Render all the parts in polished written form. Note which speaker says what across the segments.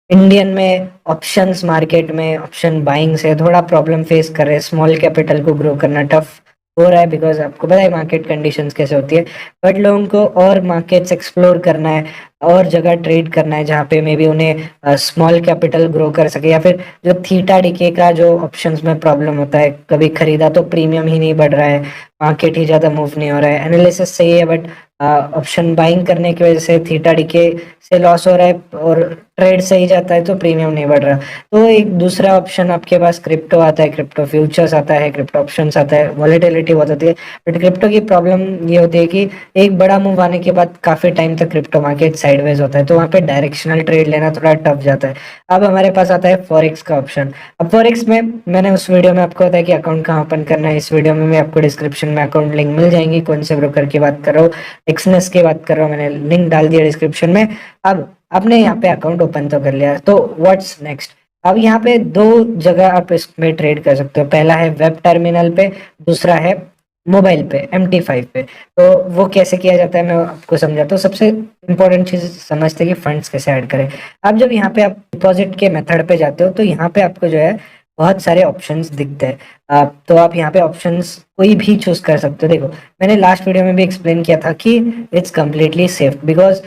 Speaker 1: Indian में options market में option buying से थोड़ा प्रॉब्लम फेस कर रहे हैं। स्मॉल कैपिटल को ग्रो करना टफ हो रहा है बिकॉज आपको पता है मार्केट कंडीशंस कैसे होती है। बट लोगों को और मार्केट्स एक्सप्लोर करना है, और जगह ट्रेड करना है जहाँ पे मे बी उन्हें स्मॉल कैपिटल ग्रो कर सके, या फिर जो थीटा डिके का जो ऑप्शंस में प्रॉब्लम होता है, कभी खरीदा तो प्रीमियम ही नहीं बढ़ रहा है, मार्केट ही ज्यादा मूव नहीं हो रहा है, एनालिसिस सही है बट ऑप्शन बाइंग करने की वजह से थीटा डिके से लॉस हो रहा है, और ट्रेड सही जाता है तो प्रीमियम नहीं बढ़ रहा। तो एक दूसरा ऑप्शन आपके पास क्रिप्टो आता है, क्रिप्टो फ्यूचर्स आता है, क्रिप्टो ऑप्शंस आता है, वॉलेटिलिटी बहुत होती है। बट क्रिप्टो की प्रॉब्लम ये होती है कि एक बड़ा मूव आने के बाद काफी टाइम तक क्रिप्टो मार्केट साइडवेज होता है, तो वहाँ पे डायरेक्शनल ट्रेड लेना थोड़ा टफ जाता है। अब हमारे पास आता है फॉरेक्स का ऑप्शन। अब फॉरेक्स में मैंने उस वीडियो में आपको बताया कि अकाउंट कहाँ ओपन करना है। इस वीडियो में मैं आपको डिस्क्रिप्शन में अकाउंट लिंक मिल जाएंगी। कौन से ब्रोकर की बात कर रहा हूँ, एक्सनेस की बात कर रहा हूँ, मैंने लिंक डाल दिया डिस्क्रिप्शन में। अब आपने यहाँ पे अकाउंट ओपन तो कर लिया, तो व्हाट्स नेक्स्ट। अब यहाँ पे दो जगह आप इसमें ट्रेड कर सकते हो। पहला है वेब टर्मिनल पे, दूसरा है मोबाइल पे, MT5 पे। तो वो कैसे किया जाता है मैं आपको समझाता हूँ। सबसे इंपॉर्टेंट चीज समझते हैं कि फंड्स कैसे ऐड करें। अब जब यहाँ पे आप डिपॉजिट के मेथड पे जाते हो तो यहाँ पे आपको जो है बहुत सारे ऑप्शंस दिखते हैं। तो आप यहाँ पे ऑप्शंस कोई भी चूज कर सकते हो। देखो, मैंने लास्ट वीडियो में भी एक्सप्लेन किया था कि it's completely safe because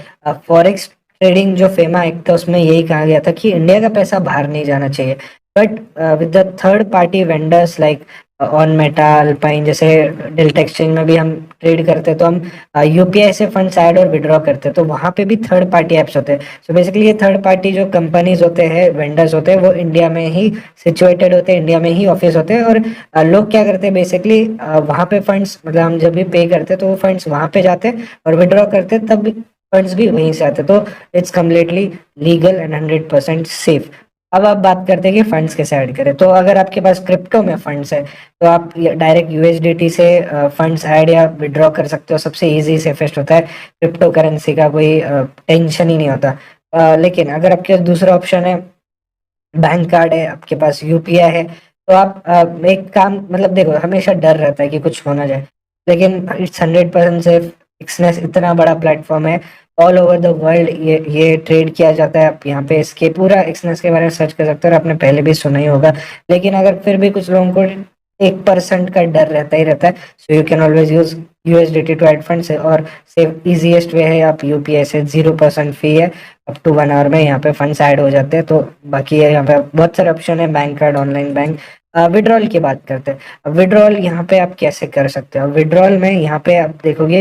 Speaker 1: forex trading जो फेमा एक्ट था उसमें यही कहा गया था कि इंडिया का पैसा बाहर नहीं जाना चाहिए। But with the third party vendors like on Meta, alpine, जैसे डेल्टा एक्सचेंज में भी हम ट्रेड करते हैं, तो हम यूपीआई से फंड्स ऐड और विड्रॉ करते हैं, तो वहां पे भी थर्ड पार्टी एप्स होते हैं। सो बेसिकली ये थर्ड पार्टी जो कंपनीज होते हैं, वेंडर्स होते हैं, वो इंडिया में ही सिचुएटेड होते हैं, इंडिया में ही ऑफिस होते हैं। और लोग क्या करते हैं बेसिकली, वहां पे फंड्स मतलब हम जब भी पे करते हैं तो वो फंड्स वहां पे जाते हैं, और विड्रॉ करते हैं तब फंड्स भी वहीं से आते हैं। तो it's completely legal and 100% safe. अब आप बात करते हैं कि फंड्स कैसे ऐड करें। तो अगर आपके पास क्रिप्टो में फंड्स है तो आप डायरेक्ट यूएसडीटी से फंड्स ऐड या विड्रॉ कर सकते हो। सबसे इजी सेफेस्ट होता है, क्रिप्टो करेंसी का कोई टेंशन ही नहीं होता। लेकिन अगर आपके पास दूसरा ऑप्शन है, बैंक कार्ड है, आपके पास यूपीआई है, तो आप एक काम मतलब देखो, हमेशा डर रहता है कि कुछ हो ना जाए, लेकिन इट्स 100% सेफ। एक्सनेस इतना बड़ा प्लेटफॉर्म है, ऑल ओवर द वर्ल्ड ये ट्रेड किया जाता है। आप यहाँ पे इसके पूरा एक्सनेस के बारे में सर्च कर सकते हो, और आपने पहले भी सुना ही होगा। लेकिन अगर फिर भी कुछ लोगों को 1% का डर रहता ही रहता है, so you can always use USDT to add funds. और सेफ इजीएस्ट वे है आप यूपीआई से, 0% फी है, अप टू 1 आवर में यहाँ पे फंड्स ऐड हो जाते हैं। तो बाकी है यहाँ पे बहुत सारे ऑप्शन है, bank card, online bank. Withdrawal की बात करते हैं। विड्रॉल यहाँ पे आप कैसे कर सकते हो। विड्रॉल में यहाँ पे आप देखोगे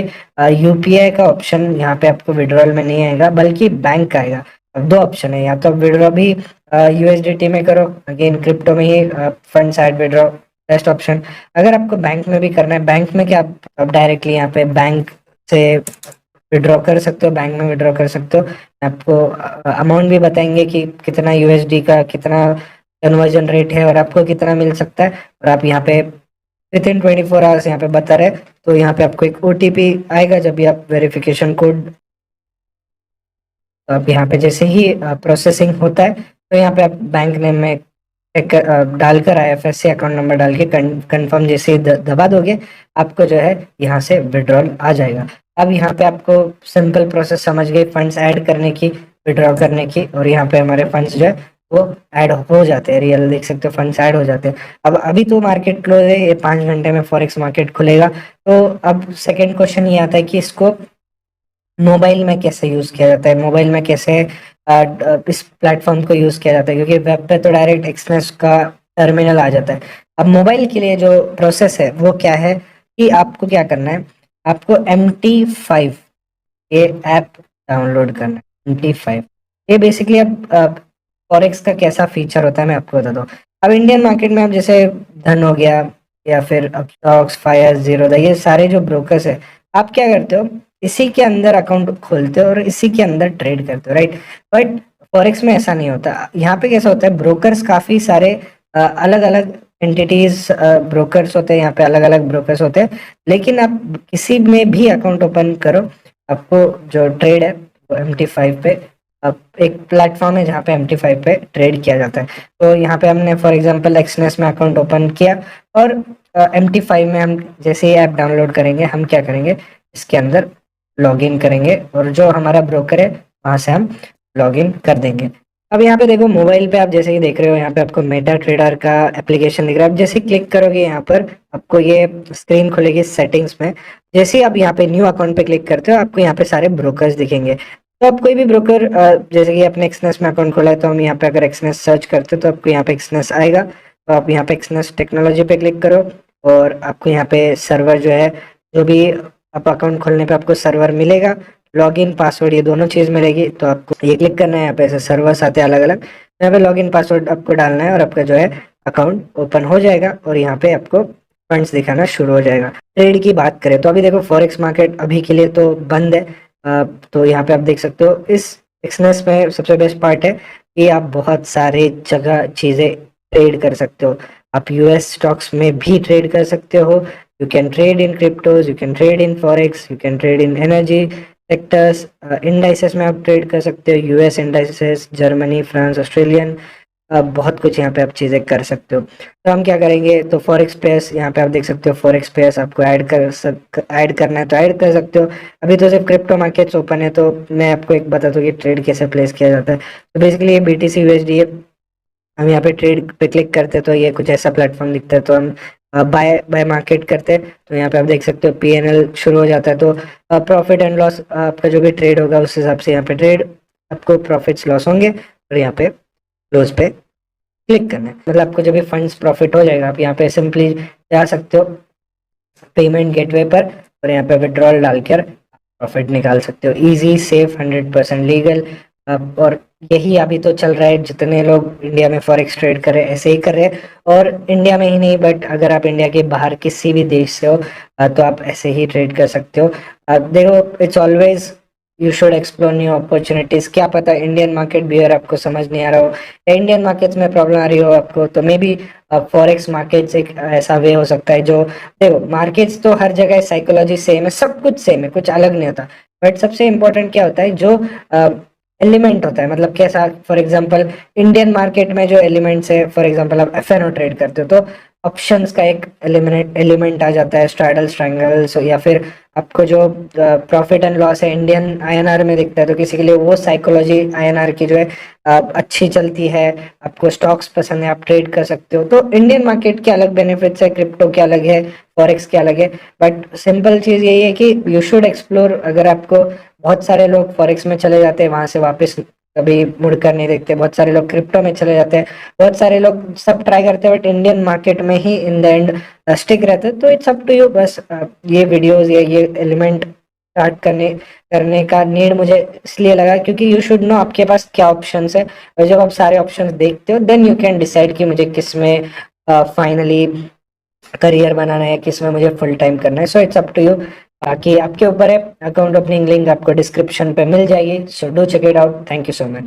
Speaker 1: यूपीआई का ऑप्शन यहाँ पे आपको विड्रॉल में नहीं आएगा, बल्कि बैंक का आएगा। अब दो ऑप्शन है, या तो विड्रॉ भी यूएसडीटी में करो, अगेन क्रिप्टो में ही funds add withdraw best option. अगर आपको बैंक में भी करना है, बैंक में क्या आप डायरेक्टली यहाँ पे बैंक से विड्रॉ कर सकते हो, बैंक में विड्रॉ कर सकते हो। आपको अमाउंट भी बताएंगे कि कितना यूएसडी का कितना कन्वर्जन रेट है और आपको कितना मिल सकता है। और आप यहाँ पे विद इन 24 आवर्स यहाँ पे बता रहे, तो यहाँ पे आपको एक ओटीपी आएगा जब भी आप वेरिफिकेशन कोड, तो आप यहाँ पे जैसे ही प्रोसेसिंग होता है तो यहाँ पे आप बैंक नेम में एक डालकर आईएफएससी अकाउंट नंबर डाल के कंफर्म जैसे ही दबा दोगे, आपको जो है यहाँ से विड्रॉल आ जाएगा। अब यहाँ पे आपको सिंपल प्रोसेस समझ गए फंड्स ऐड करने की, विड्रॉ करने की, और यहाँ पे हमारे फंड्स जो है वो ऐड हो जाते हैं। रियल देख सकते हो फंड्स ऐड हो जाते हैं। अब अभी तो मार्केट क्लोज है, ये 5 घंटे में फॉरेक्स मार्केट खुलेगा। तो अब सेकेंड क्वेश्चन ये आता है कि इसको मोबाइल में कैसे यूज किया जाता है, मोबाइल में कैसे इस प्लेटफॉर्म को यूज किया जाता है, क्योंकि वेब पे तो डायरेक्ट एक्सप्रेस का टर्मिनल आ जाता है। अब मोबाइल के लिए जो प्रोसेस है वो क्या है कि आपको क्या करना है, आपको MT5 ये ऐप डाउनलोड करना है। MT5 ये बेसिकली अब फॉरेक्स का कैसा फीचर होता है मैं आपको बताता हूँ। अब इंडियन मार्केट में आप जैसे धन हो गया, या फिर अपस्टॉक्स, फायर, जीरोधा, ये सारे जो ब्रोकर्स है, आप क्या करते हो, इसी के अंदर अकाउंट खोलते हो और इसी के अंदर ट्रेड करते हो, राइट। बट फॉरेक्स में ऐसा नहीं होता। यहाँ पे कैसा होता है, ब्रोकर्स काफी सारे अलग अलग एंटिटीज ब्रोकर्स होते हैं, यहाँ पे अलग अलग ब्रोकर्स होते हैं। लेकिन आप किसी में भी अकाउंट ओपन करो, आपको जो ट्रेड है वो MT5 पे, अब एक प्लेटफॉर्म है जहाँ पे MT5 पे ट्रेड किया जाता है। तो यहाँ पे हमने फॉर एग्जांपल एक्सनेस में अकाउंट ओपन किया, और MT5 में हम जैसे ही ऐप डाउनलोड करेंगे, हम क्या करेंगे, इसके अंदर लॉगिन करेंगे, और जो हमारा ब्रोकर है वहां से हम लॉगिन कर देंगे। अब यहाँ पे देखो मोबाइल पे आप जैसे ही देख रहे हो, यहाँ पे आपको मेटा ट्रेडर का एप्लीकेशन दिख रहा है। आप जैसे क्लिक करोगे यहाँ पर आपको ये स्क्रीन खुलेगी सेटिंग्स में। जैसे ही आप यहाँ पे न्यू अकाउंट पे क्लिक करते हो, आपको यहाँ पे सारे ब्रोकर्स दिखेंगे। तो आप कोई भी ब्रोकर, जैसे कि आपने एक्सनेस में अकाउंट खोला है, तो हम यहाँ पे अगर एक्सनेस सर्च करते हो तो आपको यहाँ पे एक्सनेस आएगा। तो आप यहाँ पे एक्सनेस टेक्नोलॉजी पे क्लिक करो और आपको यहाँ पे सर्वर जो है, जो भी आप अकाउंट खोलने पे आपको सर्वर मिलेगा, लॉगिन पासवर्ड ये दोनों चीज मिलेगी। तो आपको ये क्लिक करना है, यहाँ पे ऐसे सर्वर्स आते हैं अलग अलग, यहाँ पे लॉगिन पासवर्ड आपको डालना है और आपका जो है अकाउंट ओपन हो जाएगा और यहाँ पे आपको फंड्स दिखाना शुरू हो जाएगा। ट्रेड की बात करें तो अभी देखो फॉरेक्स मार्केट अभी के लिए तो बंद है। तो यहाँ पे आप देख सकते हो इस एक्सनेस में सबसे बेस्ट पार्ट है कि आप बहुत सारे जगह चीजें ट्रेड कर सकते हो। आप यूएस स्टॉक्स में भी ट्रेड कर सकते हो। You can trade in cryptos, you can trade in forex, you can trade in energy sectors. Indices में आप ट्रेड कर सकते हो, US indices, Germany, France, Australian, बहुत कुछ यहाँ पे आप चीज़ें कर सकते हो। तो हम क्या करेंगे, तो फॉरेक्स पेयर्स यहाँ पे आप देख सकते हो, फॉरेक्स पेयर्स आपको ऐड करना है तो ऐड कर सकते हो। अभी तो सिर्फ क्रिप्टो मार्केट्स ओपन है, तो मैं आपको एक बता दूँ कि ट्रेड कैसे प्लेस किया जाता है। तो बेसिकली ये BTC USD है। हम यहाँ पे ट्रेड पे क्लिक करते हैं तो ये कुछ ऐसा प्लेटफॉर्म दिखता है। तो हम बाय बाय मार्केट करते हैं, तो यहाँ पे आप देख सकते हो PNL शुरू हो जाता है। तो प्रॉफिट एंड लॉस आपका जो भी ट्रेड होगा उस हिसाब से यहाँ पे ट्रेड आपको प्रॉफिट्स लॉस होंगे और यहाँ पे क्लोज पे क्लिक करना है। मतलब आपको जो भी फंड्स प्रॉफिट हो जाएगा, आप यहाँ पे सिंपली जा सकते हो पेमेंट गेटवे पर और यहाँ पे विड्रॉल डालकर प्रॉफिट निकाल सकते हो। Easy, safe, 100% legal. और यही अभी तो चल रहा है, जितने लोग इंडिया में फॉरेक्स ट्रेड कर रहे हैं ऐसे ही कर रहे हैं। और इंडिया में ही नहीं, बट अगर आप इंडिया के बाहर किसी भी देश से हो तो आप ऐसे ही ट्रेड कर सकते हो। देखो, it's always you should explore new opportunities. क्या पता इंडियन मार्केट भी अगर आपको समझ नहीं आ रहा हो या इंडियन मार्केट्स में प्रॉब्लम आ रही हो आपको, तो मे बी फॉरेक्स मार्केट्स एक ऐसा वे हो सकता है जो, देखो मार्केट्स तो हर जगह साइकोलॉजी सेम है, सब कुछ सेम है, कुछ अलग नहीं होता। बट सबसे इम्पोर्टेंट क्या होता है, जो एलिमेंट होता है, मतलब कैसा, फॉर एग्जांपल इंडियन मार्केट में जो एलिमेंट्स है, फॉर एग्जांपल आप FNO ट्रेड करते हो तो ऑप्शंस का एक एलिमेंट आ जाता है, स्ट्रैडल स्ट्रैंगल्स, या फिर आपको जो प्रॉफिट एंड लॉस है इंडियन INR में दिखता है, तो किसी के लिए वो साइकोलॉजी INR की जो है अच्छी चलती है। आपको स्टॉक्स पसंद है, आप ट्रेड कर सकते हो। तो इंडियन मार्केट के अलग बेनिफिट्स है, क्रिप्टो के अलग है, फॉरेक्स के अलग है। बट सिंपल चीज यही है कि यू शुड एक्सप्लोर। अगर आपको, बहुत सारे लोग फॉरेक्स में चले जाते हैं, वहां से वापस कभी मुड़कर नहीं देखते, बहुत सारे लोग क्रिप्टो में चले जाते हैं, बहुत सारे लोग सब ट्राई करते हैं, बट इंडियन मार्केट में ही इन द एंड स्टिक रहते हैं। तो इट्स अप टू यू। बस ये वीडियोस या ये एलिमेंट स्टार्ट करने का नीड मुझे इसलिए लगा क्योंकि यू शुड नो आपके पास क्या ऑप्शंस है। और जब आप सारे ऑप्शंस देखते हो देन यू कैन डिसाइड कि मुझे किस में फाइनली करियर बनाना है, किस में मुझे फुल टाइम करना है। So it's up to you, बाकी आपके ऊपर है। अकाउंट ओपनिंग लिंक आपको डिस्क्रिप्शन पे मिल जाएगी, so do check it out. Thank you so much.